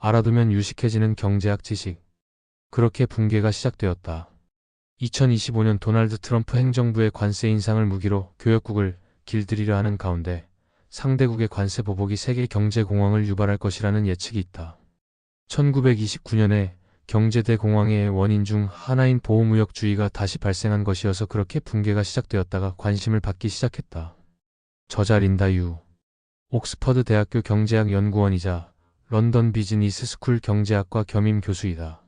알아두면 유식해지는 경제학 지식. 그렇게 붕괴가 시작되었다. 2025년 도널드 트럼프 행정부의 관세 인상을 무기로 교역국을 길들이려 하는 가운데 상대국의 관세 보복이 세계 경제 공황을 유발할 것이라는 예측이 있다. 1929년에 경제대공황의 원인 중 하나인 보호무역주의가 다시 발생한 것이어서 그렇게 붕괴가 시작되었다가 관심을 받기 시작했다. 저자 린다 유. 옥스퍼드 대학교 경제학 연구원이자 런던 비즈니스 스쿨 경제학과 겸임 교수이다.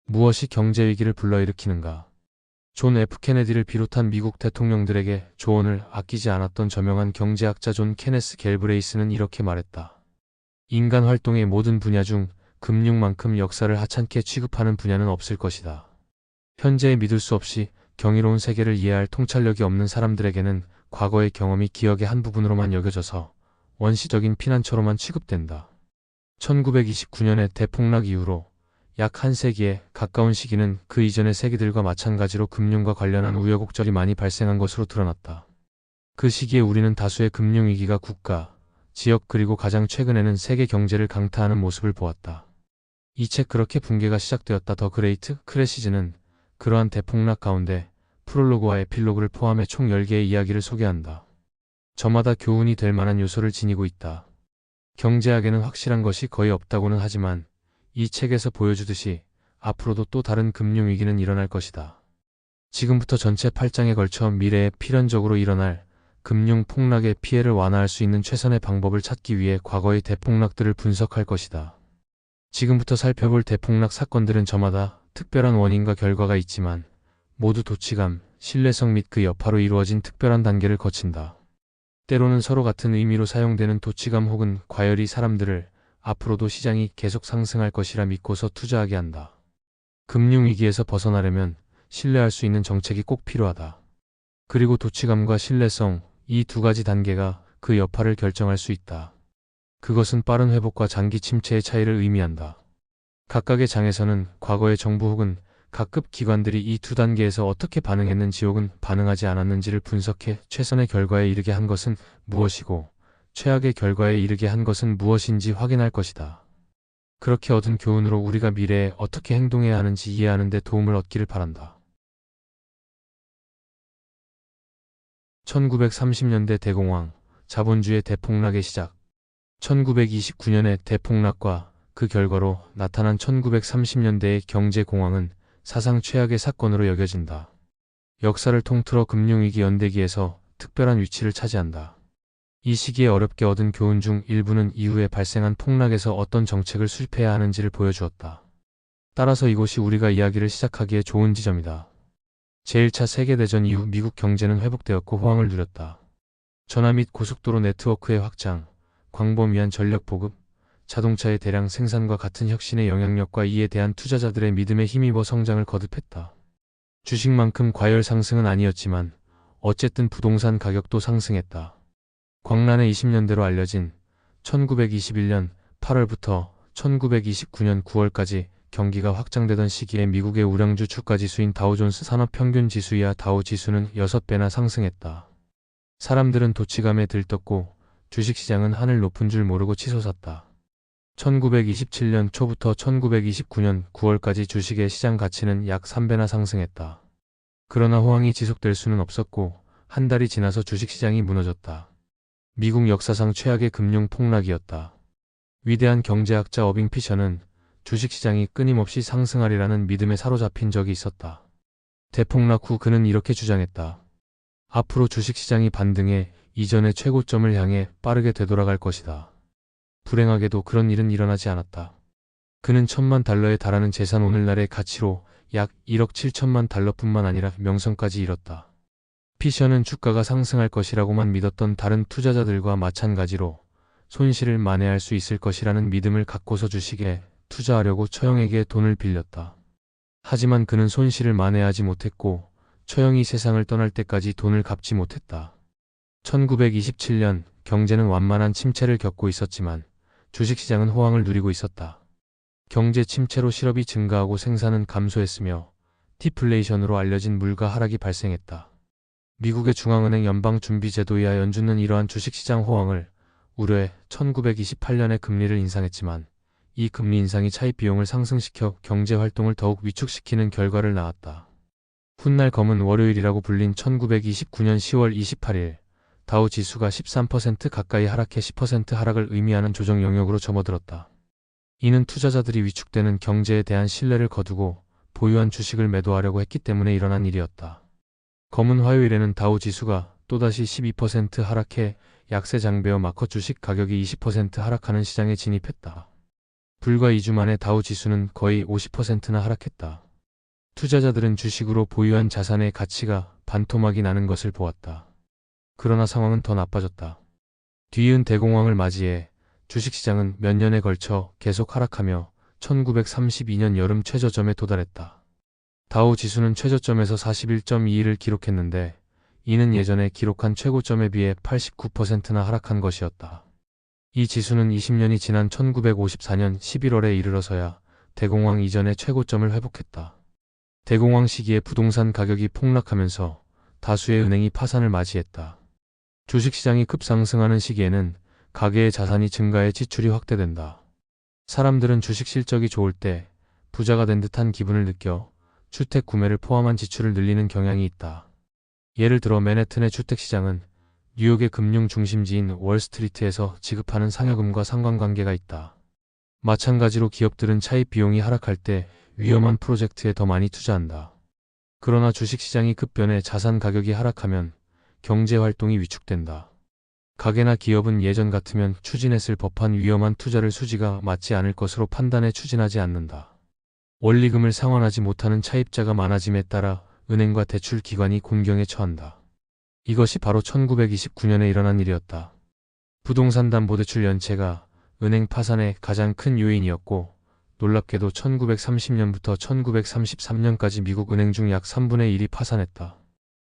무엇이 경제위기를 불러일으키는가? 존 F. 케네디를 비롯한 미국 대통령들에게 조언을 아끼지 않았던 저명한 경제학자 존 케네스 갤브레이스는 이렇게 말했다. 인간 활동의 모든 분야 중 금융만큼 역사를 하찮게 취급하는 분야는 없을 것이다. 현재의 믿을 수 없이 경이로운 세계를 이해할 통찰력이 없는 사람들에게는 과거의 경험이 기억의 한 부분으로만 여겨져서 원시적인 피난처로만 취급된다. 1929년의 대폭락 이후로 약 한 세기에 가까운 시기는 그 이전의 세기들과 마찬가지로 금융과 관련한 우여곡절이 많이 발생한 것으로 드러났다. 그 시기에 우리는 다수의 금융위기가 국가, 지역 그리고 가장 최근에는 세계 경제를 강타하는 모습을 보았다. 이 책 그렇게 붕괴가 시작되었다 더 그레이트 크래시즈는 그러한 대폭락 가운데 프롤로그와 에필로그를 포함해 총 10개의 이야기를 소개한다. 저마다 교훈이 될 만한 요소를 지니고 있다. 경제학에는 확실한 것이 거의 없다고는 하지만 이 책에서 보여주듯이 앞으로도 또 다른 금융위기는 일어날 것이다. 지금부터 전체 8장에 걸쳐 미래에 필연적으로 일어날 금융 폭락의 피해를 완화할 수 있는 최선의 방법을 찾기 위해 과거의 대폭락들을 분석할 것이다. 지금부터 살펴볼 대폭락 사건들은 저마다 특별한 원인과 결과가 있지만 모두 도치감, 신뢰성 및 그 여파로 이루어진 특별한 단계를 거친다. 때로는 서로 같은 의미로 사용되는 도치감 혹은 과열이 사람들을 앞으로도 시장이 계속 상승할 것이라 믿고서 투자하게 한다. 금융위기에서 벗어나려면 신뢰할 수 있는 정책이 꼭 필요하다. 그리고 도치감과 신뢰성, 이 두 가지 단계가 그 여파를 결정할 수 있다. 그것은 빠른 회복과 장기 침체의 차이를 의미한다. 각각의 장에서는 과거의 정부 혹은 각급 기관들이 이 두 단계에서 어떻게 반응했는지 혹은 반응하지 않았는지를 분석해 최선의 결과에 이르게 한 것은 무엇이고 최악의 결과에 이르게 한 것은 무엇인지 확인할 것이다. 그렇게 얻은 교훈으로 우리가 미래에 어떻게 행동해야 하는지 이해하는 데 도움을 얻기를 바란다. 1930년대 대공황, 자본주의 대폭락의 시작. 1929년의 대폭락과 그 결과로 나타난 1930년대의 경제공황은 사상 최악의 사건으로 여겨진다. 역사를 통틀어 금융위기 연대기에서 특별한 위치를 차지한다. 이 시기에 어렵게 얻은 교훈 중 일부는 이후에 발생한 폭락에서 어떤 정책을 수립해야 하는지를 보여주었다. 따라서 이곳이 우리가 이야기를 시작하기에 좋은 지점이다. 제1차 세계대전 이후 미국 경제는 회복되었고 호황을 누렸다. 전화 및 고속도로 네트워크의 확장, 광범 위한 전력 보급, 자동차의 대량 생산과 같은 혁신의 영향력과 이에 대한 투자자들의 믿음에 힘입어 성장을 거듭했다. 주식만큼 과열 상승은 아니었지만 어쨌든 부동산 가격도 상승했다. 광란의 20년대로 알려진 1921년 8월부터 1929년 9월까지 경기가 확장되던 시기에 미국의 우량주 주가지수인 다우존스 산업평균지수 이하 다우 지수는 6배나 상승했다. 사람들은 도치감에 들떴고 주식시장은 하늘 높은 줄 모르고 치솟았다. 1927년 초부터 1929년 9월까지 주식의 시장 가치는 약 3배나 상승했다. 그러나 호황이 지속될 수는 없었고 한 달이 지나서 주식시장이 무너졌다. 미국 역사상 최악의 금융 폭락이었다. 위대한 경제학자 어빙 피셔는 주식시장이 끊임없이 상승하리라는 믿음에 사로잡힌 적이 있었다. 대폭락 후 그는 이렇게 주장했다. 앞으로 주식시장이 반등해 이전의 최고점을 향해 빠르게 되돌아갈 것이다. 불행하게도 그런 일은 일어나지 않았다. 그는 $10,000,000에 달하는 재산 오늘날의 가치로 약 1억 7천만 달러뿐만 아니라 명성까지 잃었다. 피셔는 주가가 상승할 것이라고만 믿었던 다른 투자자들과 마찬가지로 손실을 만회할 수 있을 것이라는 믿음을 갖고서 주식에 투자하려고 처형에게 돈을 빌렸다. 하지만 그는 손실을 만회하지 못했고 처형이 세상을 떠날 때까지 돈을 갚지 못했다. 1927년 경제는 완만한 침체를 겪고 있었지만 주식시장은 호황을 누리고 있었다. 경제 침체로 실업이 증가하고 생산은 감소했으며 디플레이션으로 알려진 물가 하락이 발생했다. 미국의 중앙은행 연방준비제도이하 연준은 이러한 주식시장 호황을 우려해 1928년에 금리를 인상했지만 이 금리 인상이 차입 비용을 상승시켜 경제 활동을 더욱 위축시키는 결과를 낳았다. 훗날 검은 월요일이라고 불린 1929년 10월 28일 다우 지수가 13% 가까이 하락해 10% 하락을 의미하는 조정 영역으로 접어들었다. 이는 투자자들이 위축되는 경제에 대한 신뢰를 거두고 보유한 주식을 매도하려고 했기 때문에 일어난 일이었다. 검은 화요일에는 다우 지수가 또다시 12% 하락해 약세 장베어 마커 주식 가격이 20% 하락하는 시장에 진입했다. 불과 2주 만에 다우 지수는 거의 50%나 하락했다. 투자자들은 주식으로 보유한 자산의 가치가 반토막이 나는 것을 보았다. 그러나 상황은 더 나빠졌다. 뒤이은 대공황을 맞이해 주식시장은 몇 년에 걸쳐 계속 하락하며 1932년 여름 최저점에 도달했다. 다우 지수는 최저점에서 41.21을 기록했는데 이는 예전에 기록한 최고점에 비해 89%나 하락한 것이었다. 이 지수는 20년이 지난 1954년 11월에 이르러서야 대공황 이전의 최고점을 회복했다. 대공황 시기에 부동산 가격이 폭락하면서 다수의 은행이 파산을 맞이했다. 주식시장이 급상승하는 시기에는 가계의 자산이 증가해 지출이 확대된다. 사람들은 주식 실적이 좋을 때 부자가 된 듯한 기분을 느껴 주택 구매를 포함한 지출을 늘리는 경향이 있다. 예를 들어 맨해튼의 주택시장은 뉴욕의 금융 중심지인 월스트리트에서 지급하는 상여금과 상관관계가 있다. 마찬가지로 기업들은 차입 비용이 하락할 때 위험한 프로젝트에 더 많이 투자한다. 그러나 주식시장이 급변해 자산 가격이 하락하면 경제활동이 위축된다. 가게나 기업은 예전 같으면 추진했을 법한 위험한 투자를 수지가 맞지 않을 것으로 판단해 추진하지 않는다. 원리금을 상환하지 못하는 차입자가 많아짐에 따라 은행과 대출기관이 곤경에 처한다. 이것이 바로 1929년에 일어난 일이었다. 부동산담보대출 연체가 은행 파산의 가장 큰 요인이었고 놀랍게도 1930년부터 1933년까지 미국 은행 중 약 3분의 1이 파산했다.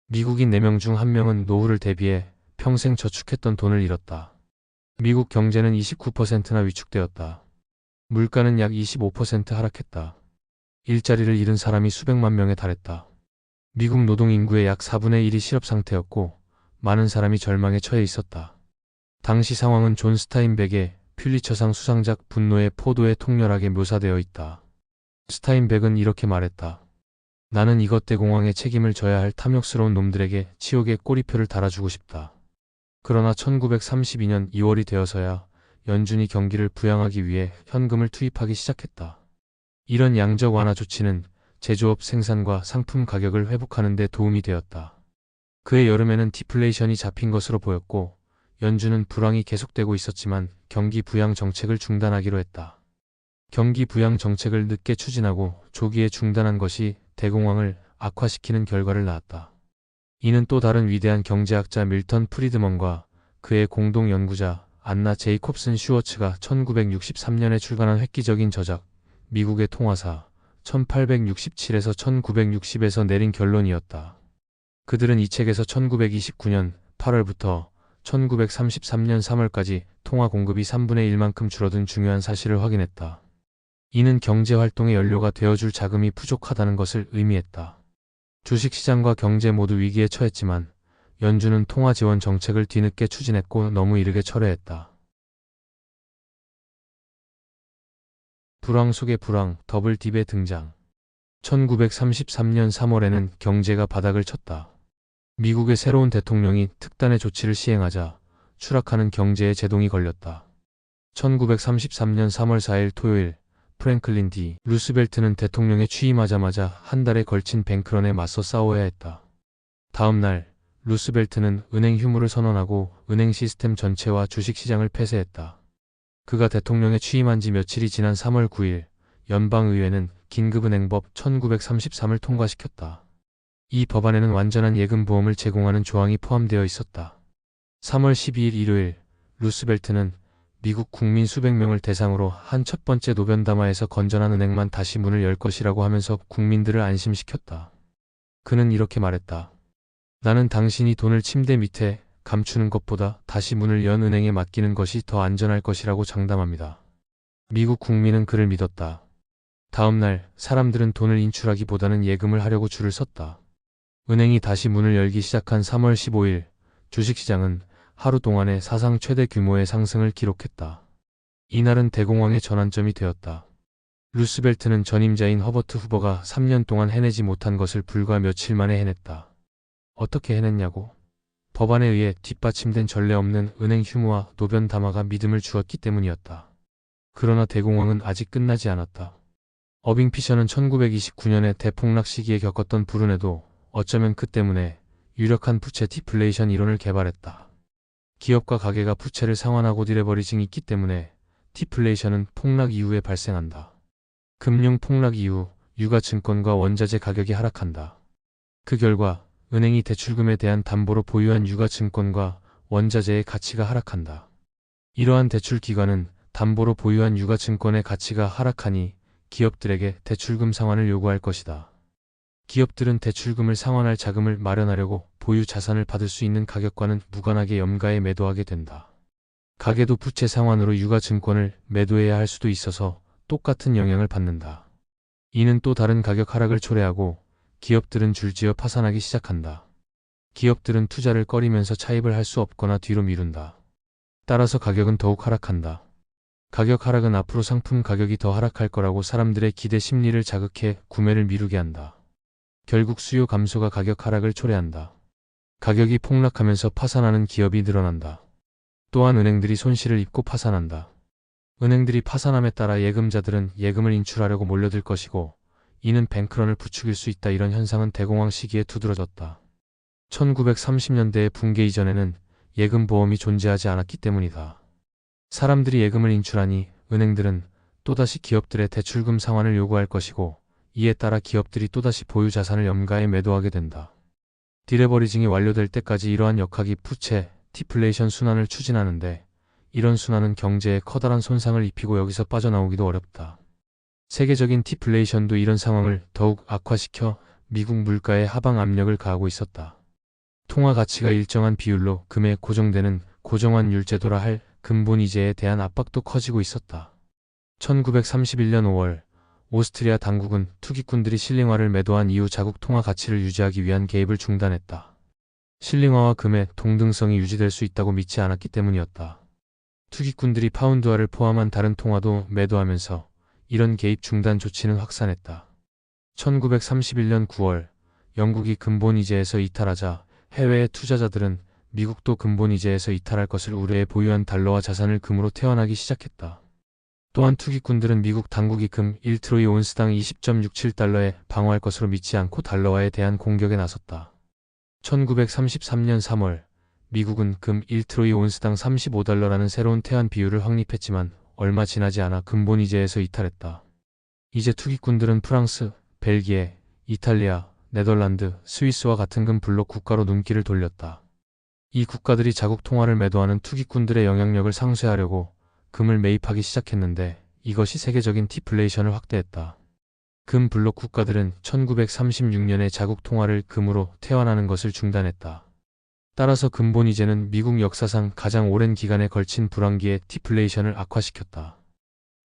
미국인 4명 중 1명은 노후를 대비해 평생 저축했던 돈을 잃었다. 미국 경제는 29%나 위축되었다. 물가는 약 25% 하락했다. 일자리를 잃은 사람이 수백만 명에 달했다. 미국 노동 인구의 약 4분의 1이 실업 상태였고 많은 사람이 절망에 처해 있었다. 당시 상황은 존 스타인백의 퓰리처상 수상작 분노의 포도에 통렬하게 묘사되어 있다. 스타인백은 이렇게 말했다. 나는 이것 대공황에 책임을 져야 할 탐욕스러운 놈들에게 치욕의 꼬리표를 달아주고 싶다. 그러나 1932년 2월이 되어서야 연준이 경기를 부양하기 위해 현금을 투입하기 시작했다. 이런 양적 완화 조치는 제조업 생산과 상품 가격을 회복하는 데 도움이 되었다. 그해 여름에는 디플레이션이 잡힌 것으로 보였고 연준은 불황이 계속되고 있었지만 경기 부양 정책을 중단하기로 했다. 경기 부양 정책을 늦게 추진하고 조기에 중단한 것이 대공황을 악화시키는 결과를 낳았다. 이는 또 다른 위대한 경제학자 밀턴 프리드먼과 그의 공동 연구자 안나 제이콥슨 슈워츠가 1963년에 출간한 획기적인 저작 미국의 통화사 1867에서 1960에서 내린 결론이었다. 그들은 이 책에서 1929년 8월부터 1933년 3월까지 통화 공급이 3분의 1만큼 줄어든 중요한 사실을 확인했다. 이는 경제활동의 연료가 되어줄 자금이 부족하다는 것을 의미했다. 주식시장과 경제 모두 위기에 처했지만 연준은 통화 지원 정책을 뒤늦게 추진했고 너무 이르게 철회했다. 불황 속의 불황, 더블 딥의 등장. 1933년 3월에는 경제가 바닥을 쳤다. 미국의 새로운 대통령이 특단의 조치를 시행하자 추락하는 경제에 제동이 걸렸다. 1933년 3월 4일 토요일 프랭클린 D. 루스벨트는 대통령에 취임하자마자 한 달에 걸친 뱅크런에 맞서 싸워야 했다. 다음 날 루스벨트는 은행 휴무를 선언하고 은행 시스템 전체와 주식시장을 폐쇄했다. 그가 대통령에 취임한 지 며칠이 지난 3월 9일 연방의회는 긴급은행법 1933을 통과시켰다. 이 법안에는 완전한 예금보험을 제공하는 조항이 포함되어 있었다. 3월 12일 일요일 루스벨트는 미국 국민 수백 명을 대상으로 한 첫 번째 노변담화에서 건전한 은행만 다시 문을 열 것이라고 하면서 국민들을 안심시켰다. 그는 이렇게 말했다. 나는 당신이 돈을 침대 밑에 감추는 것보다 다시 문을 연 은행에 맡기는 것이 더 안전할 것이라고 장담합니다. 미국 국민은 그를 믿었다. 다음 날 사람들은 돈을 인출하기보다는 예금을 하려고 줄을 섰다. 은행이 다시 문을 열기 시작한 3월 15일 주식시장은 하루 동안의 사상 최대 규모의 상승을 기록했다. 이날은 대공황의 전환점이 되었다. 루스벨트는 전임자인 허버트 후보가 3년 동안 해내지 못한 것을 불과 며칠 만에 해냈다. 어떻게 해냈냐고? 법안에 의해 뒷받침된 전례 없는 은행 휴무와 노변 담화가 믿음을 주었기 때문이었다. 그러나 대공황은 아직 끝나지 않았다. 어빙 피셔는 1929년에 대폭락 시기에 겪었던 불운에도 어쩌면 그 때문에 유력한 부채 디플레이션 이론을 개발했다. 기업과 가게가 부채를 상환하고 디레버리징이 있기 때문에 디플레이션은 폭락 이후에 발생한다. 금융 폭락 이후 유가증권과 원자재 가격이 하락한다. 그 결과 은행이 대출금에 대한 담보로 보유한 유가증권과 원자재의 가치가 하락한다. 이러한 대출기관은 담보로 보유한 유가증권의 가치가 하락하니 기업들에게 대출금 상환을 요구할 것이다. 기업들은 대출금을 상환할 자금을 마련하려고 보유 자산을 받을 수 있는 가격과는 무관하게 염가에 매도하게 된다. 가게도 부채 상환으로 유가증권을 매도해야 할 수도 있어서 똑같은 영향을 받는다. 이는 또 다른 가격 하락을 초래하고 기업들은 줄지어 파산하기 시작한다. 기업들은 투자를 꺼리면서 차입을 할 수 없거나 뒤로 미룬다. 따라서 가격은 더욱 하락한다. 가격 하락은 앞으로 상품 가격이 더 하락할 거라고 사람들의 기대 심리를 자극해 구매를 미루게 한다. 결국 수요 감소가 가격 하락을 초래한다. 가격이 폭락하면서 파산하는 기업이 늘어난다. 또한 은행들이 손실을 입고 파산한다. 은행들이 파산함에 따라 예금자들은 예금을 인출하려고 몰려들 것이고 이는 뱅크런을 부추길 수 있다. 이런 현상은 대공황 시기에 두드러졌다. 1930년대의 붕괴 이전에는 예금보험이 존재하지 않았기 때문이다. 사람들이 예금을 인출하니 은행들은 또다시 기업들의 대출금 상환을 요구할 것이고 이에 따라 기업들이 또다시 보유 자산을 염가에 매도하게 된다. 디레버리징이 완료될 때까지 이러한 역학이 부채, 디플레이션 순환을 추진하는데 이런 순환은 경제에 커다란 손상을 입히고 여기서 빠져나오기도 어렵다. 세계적인 디플레이션도 이런 상황을 더욱 악화시켜 미국 물가에 하방 압력을 가하고 있었다. 통화 가치가 일정한 비율로 금에 고정되는 고정환율 제도라 할 근본이자에 대한 압박도 커지고 있었다. 1931년 5월 오스트리아 당국은 투기꾼들이 실링화를 매도한 이후 자국 통화 가치를 유지하기 위한 개입을 중단했다. 실링화와 금의 동등성이 유지될 수 있다고 믿지 않았기 때문이었다. 투기꾼들이 파운드화를 포함한 다른 통화도 매도하면서 이런 개입 중단 조치는 확산했다. 1931년 9월 영국이 근본이자에서 이탈하자 해외의 투자자들은 미국도 근본이자에서 이탈할 것을 우려해 보유한 달러와 자산을 금으로 태환하기 시작했다. 또한 투기꾼들은 미국 당국이 금 1트로이 온스당 20.67달러에 방어할 것으로 믿지 않고 달러화에 대한 공격에 나섰다. 1933년 3월 미국은 금 1트로이 온스당 35달러라는 새로운 태환 비율을 확립했지만 얼마 지나지 않아 근본이자에서 이탈했다. 이제 투기꾼들은 프랑스, 벨기에, 이탈리아, 네덜란드, 스위스와 같은 금 블록 국가로 눈길을 돌렸다. 이 국가들이 자국 통화를 매도하는 투기꾼들의 영향력을 상쇄하려고 금을 매입하기 시작했는데 이것이 세계적인 디플레이션을 확대했다. 금 블록 국가들은 1936년에 자국 통화를 금으로 태환하는 것을 중단했다. 따라서 근본이자는 미국 역사상 가장 오랜 기간에 걸친 불황기의 디플레이션을 악화시켰다.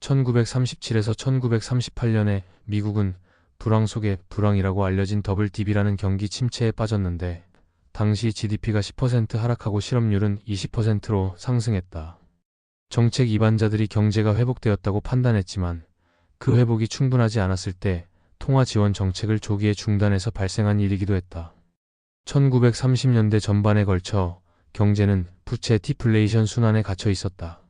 1937에서 1938년에 미국은 불황 속의 불황이라고 알려진 더블 딥이라는 경기 침체에 빠졌는데 당시 GDP가 10% 하락하고 실업률은 20%로 상승했다. 정책 이반자들이 경제가 회복되었다고 판단했지만 그 회복이 충분하지 않았을 때 통화 지원 정책을 조기에 중단해서 발생한 일이기도 했다. 1930년대 전반에 걸쳐 경제는 부채 디플레이션 순환에 갇혀 있었다.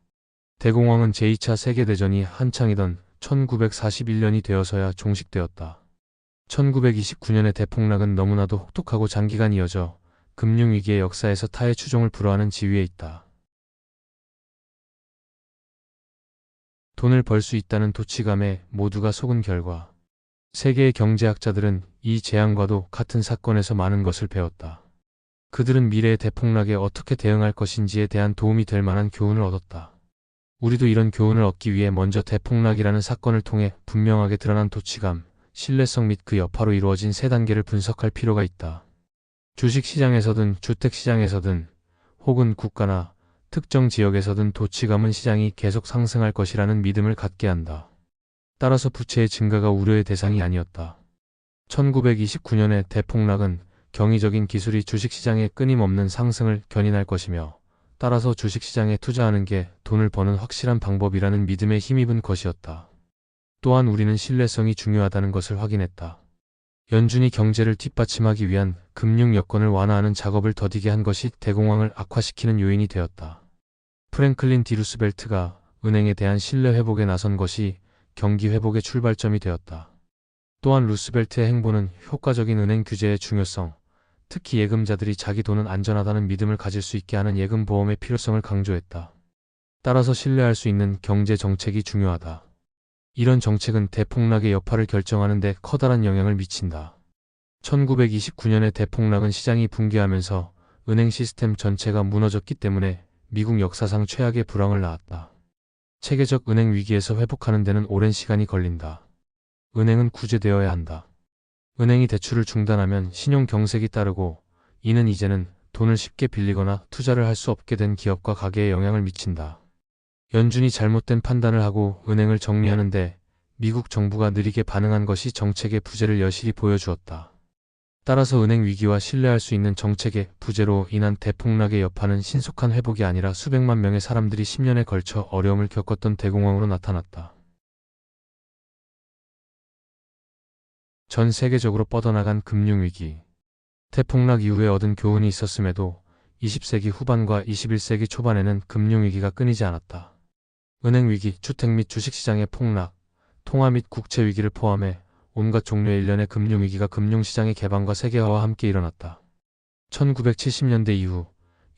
대공황은 제2차 세계대전이 한창이던 1941년이 되어서야 종식되었다. 1929년의 대폭락은 너무나도 혹독하고 장기간 이어져 금융위기의 역사에서 타의 추종을 불허하는 지위에 있다. 돈을 벌 수 있다는 도치감에 모두가 속은 결과 세계의 경제학자들은 이 재앙과도 같은 사건에서 많은 것을 배웠다. 그들은 미래의 대폭락에 어떻게 대응할 것인지에 대한 도움이 될 만한 교훈을 얻었다. 우리도 이런 교훈을 얻기 위해 먼저 대폭락이라는 사건을 통해 분명하게 드러난 도치감, 신뢰성 및 그 여파로 이루어진 세 단계를 분석할 필요가 있다. 주식시장에서든 주택시장에서든 혹은 국가나 특정 지역에서든 도치감은 시장이 계속 상승할 것이라는 믿음을 갖게 한다. 따라서 부채의 증가가 우려의 대상이 아니었다. 1929년의 대폭락은 경이적인 기술이 주식시장의 끊임없는 상승을 견인할 것이며 따라서 주식시장에 투자하는 게 돈을 버는 확실한 방법이라는 믿음에 힘입은 것이었다. 또한 우리는 신뢰성이 중요하다는 것을 확인했다. 연준이 경제를 뒷받침하기 위한 금융 여건을 완화하는 작업을 더디게 한 것이 대공황을 악화시키는 요인이 되었다. 프랭클린 디 루스벨트가 은행에 대한 신뢰 회복에 나선 것이 경기 회복의 출발점이 되었다. 또한 루스벨트의 행보는 효과적인 은행 규제의 중요성, 특히 예금자들이 자기 돈은 안전하다는 믿음을 가질 수 있게 하는 예금 보험의 필요성을 강조했다. 따라서 신뢰할 수 있는 경제 정책이 중요하다. 이런 정책은 대폭락의 여파를 결정하는 데 커다란 영향을 미친다. 1929년의 대폭락은 시장이 붕괴하면서 은행 시스템 전체가 무너졌기 때문에 미국 역사상 최악의 불황을 낳았다. 체계적 은행 위기에서 회복하는 데는 오랜 시간이 걸린다. 은행은 구제되어야 한다. 은행이 대출을 중단하면 신용 경색이 따르고 이는 이제는 돈을 쉽게 빌리거나 투자를 할 수 없게 된 기업과 가게에 영향을 미친다. 연준이 잘못된 판단을 하고 은행을 정리하는데 미국 정부가 느리게 반응한 것이 정책의 부재를 여실히 보여주었다. 따라서 은행 위기와 신뢰할 수 있는 정책의 부재로 인한 대폭락의 여파는 신속한 회복이 아니라 수백만 명의 사람들이 10년에 걸쳐 어려움을 겪었던 대공황으로 나타났다. 전 세계적으로 뻗어나간 금융위기. 대폭락 이후에 얻은 교훈이 있었음에도 20세기 후반과 21세기 초반에는 금융위기가 끊이지 않았다. 은행위기, 주택 및 주식시장의 폭락, 통화 및 국채위기를 포함해 온갖 종류의 일련의 금융위기가 금융시장의 개방과 세계화와 함께 일어났다. 1970년대 이후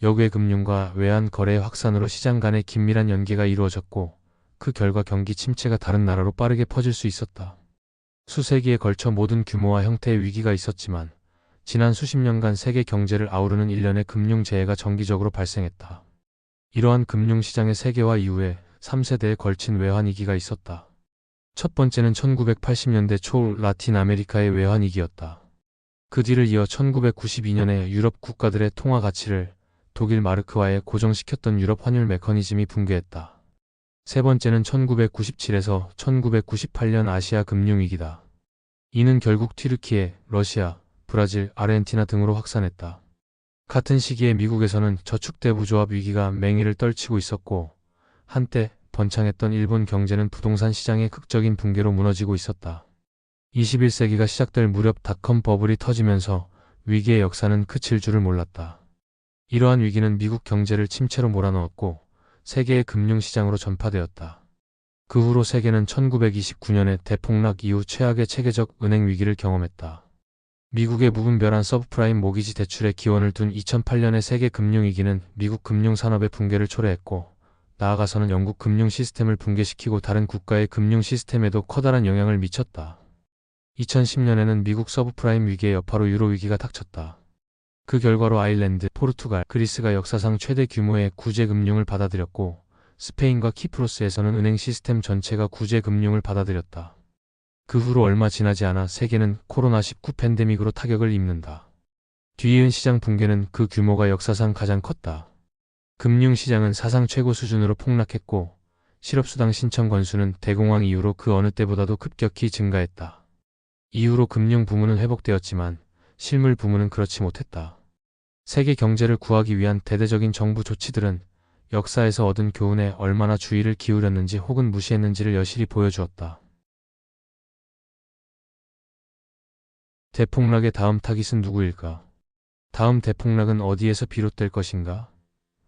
역외 금융과 외환 거래의 확산으로 시장 간의 긴밀한 연계가 이루어졌고 그 결과 경기 침체가 다른 나라로 빠르게 퍼질 수 있었다. 수세기에 걸쳐 모든 규모와 형태의 위기가 있었지만 지난 수십 년간 세계 경제를 아우르는 일련의 금융재해가 정기적으로 발생했다. 이러한 금융시장의 세계화 이후에 3세대에 걸친 외환위기가 있었다. 첫 번째는 1980년대 초 라틴 아메리카의 외환위기였다. 그 뒤를 이어 1992년에 유럽 국가들의 통화 가치를 독일 마르크화에 고정시켰던 유럽 환율 메커니즘이 붕괴했다. 세 번째는 1997에서 1998년 아시아 금융위기다. 이는 결국 튀르키예, 러시아, 브라질, 아르헨티나 등으로 확산했다. 같은 시기에 미국에서는 저축대부조합 위기가 맹위를 떨치고 있었고 한때 번창했던 일본 경제는 부동산 시장의 극적인 붕괴로 무너지고 있었다. 21세기가 시작될 무렵 닷컴 버블이 터지면서 위기의 역사는 그칠 줄을 몰랐다. 이러한 위기는 미국 경제를 침체로 몰아넣었고 세계의 금융시장으로 전파되었다. 그 후로 세계는 1929년의 대폭락 이후 최악의 체계적 은행 위기를 경험했다. 미국의 무분별한 서브프라임 모기지 대출에 기원을 둔 2008년의 세계 금융위기는 미국 금융산업의 붕괴를 초래했고 나아가서는 영국 금융 시스템을 붕괴시키고 다른 국가의 금융 시스템에도 커다란 영향을 미쳤다. 2010년에는 미국 서브프라임 위기의 여파로 유로 위기가 닥쳤다. 그 결과로 아일랜드, 포르투갈, 그리스가 역사상 최대 규모의 구제 금융을 받아들였고 스페인과 키프로스에서는 은행 시스템 전체가 구제 금융을 받아들였다. 그 후로 얼마 지나지 않아 세계는 코로나19 팬데믹으로 타격을 입는다. 뒤이은 시장 붕괴는 그 규모가 역사상 가장 컸다. 금융시장은 사상 최고 수준으로 폭락했고 실업수당 신청 건수는 대공황 이후로 그 어느 때보다도 급격히 증가했다. 이후로 금융 부문은 회복되었지만 실물 부문은 그렇지 못했다. 세계 경제를 구하기 위한 대대적인 정부 조치들은 역사에서 얻은 교훈에 얼마나 주의를 기울였는지 혹은 무시했는지를 여실히 보여주었다. 대폭락의 다음 타깃은 누구일까? 다음 대폭락은 어디에서 비롯될 것인가?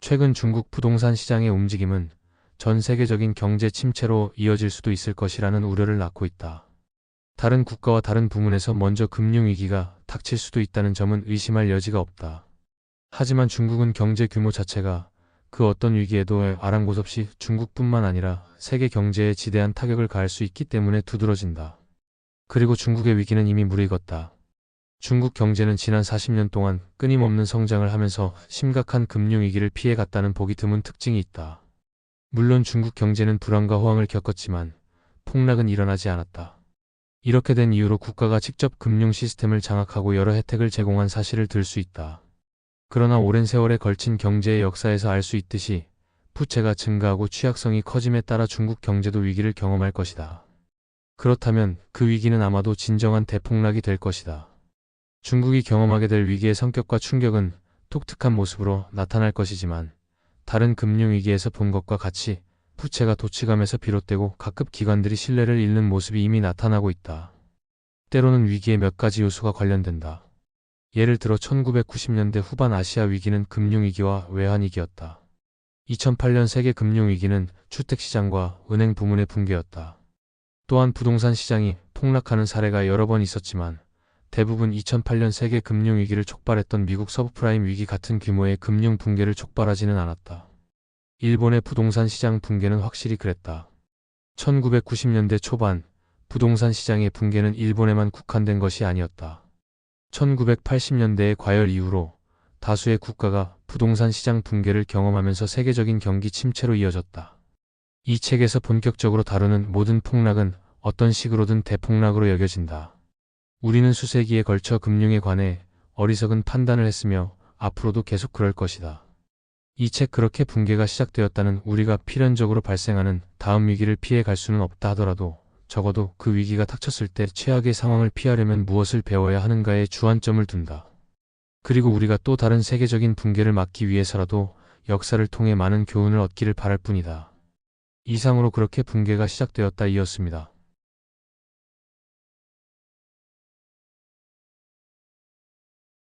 최근 중국 부동산 시장의 움직임은 전 세계적인 경제 침체로 이어질 수도 있을 것이라는 우려를 낳고 있다. 다른 국가와 다른 부문에서 먼저 금융위기가 닥칠 수도 있다는 점은 의심할 여지가 없다. 하지만 중국은 경제 규모 자체가 그 어떤 위기에도 아랑곳 없이 중국뿐만 아니라 세계 경제에 지대한 타격을 가할 수 있기 때문에 두드러진다. 그리고 중국의 위기는 이미 무르익었다. 중국 경제는 지난 40년 동안 끊임없는 성장을 하면서 심각한 금융위기를 피해갔다는 보기 드문 특징이 있다. 물론 중국 경제는 불황과 호황을 겪었지만 폭락은 일어나지 않았다. 이렇게 된 이유로 국가가 직접 금융 시스템을 장악하고 여러 혜택을 제공한 사실을 들 수 있다. 그러나 오랜 세월에 걸친 경제의 역사에서 알 수 있듯이 부채가 증가하고 취약성이 커짐에 따라 중국 경제도 위기를 경험할 것이다. 그렇다면 그 위기는 아마도 진정한 대폭락이 될 것이다. 중국이 경험하게 될 위기의 성격과 충격은 독특한 모습으로 나타날 것이지만 다른 금융위기에서 본 것과 같이 부채가 도치감에서 비롯되고 각급 기관들이 신뢰를 잃는 모습이 이미 나타나고 있다. 때로는 위기에 몇 가지 요소가 관련된다. 예를 들어 1990년대 후반 아시아 위기는 금융위기와 외환위기였다. 2008년 세계 금융위기는 주택시장과 은행 부문의 붕괴였다. 또한 부동산 시장이 폭락하는 사례가 여러 번 있었지만 대부분 2008년 세계 금융위기를 촉발했던 미국 서브프라임 위기 같은 규모의 금융 붕괴를 촉발하지는 않았다. 일본의 부동산 시장 붕괴는 확실히 그랬다. 1990년대 초반 부동산 시장의 붕괴는 일본에만 국한된 것이 아니었다. 1980년대의 과열 이후로 다수의 국가가 부동산 시장 붕괴를 경험하면서 세계적인 경기 침체로 이어졌다. 이 책에서 본격적으로 다루는 모든 폭락은 어떤 식으로든 대폭락으로 여겨진다. 우리는 수세기에 걸쳐 금융에 관해 어리석은 판단을 했으며 앞으로도 계속 그럴 것이다. 이 책 그렇게 붕괴가 시작되었다는 우리가 필연적으로 발생하는 다음 위기를 피해 갈 수는 없다 하더라도 적어도 그 위기가 닥쳤을 때 최악의 상황을 피하려면 무엇을 배워야 하는가에 주안점을 둔다. 그리고 우리가 또 다른 세계적인 붕괴를 막기 위해서라도 역사를 통해 많은 교훈을 얻기를 바랄 뿐이다. 이상으로 그렇게 붕괴가 시작되었다 이었습니다.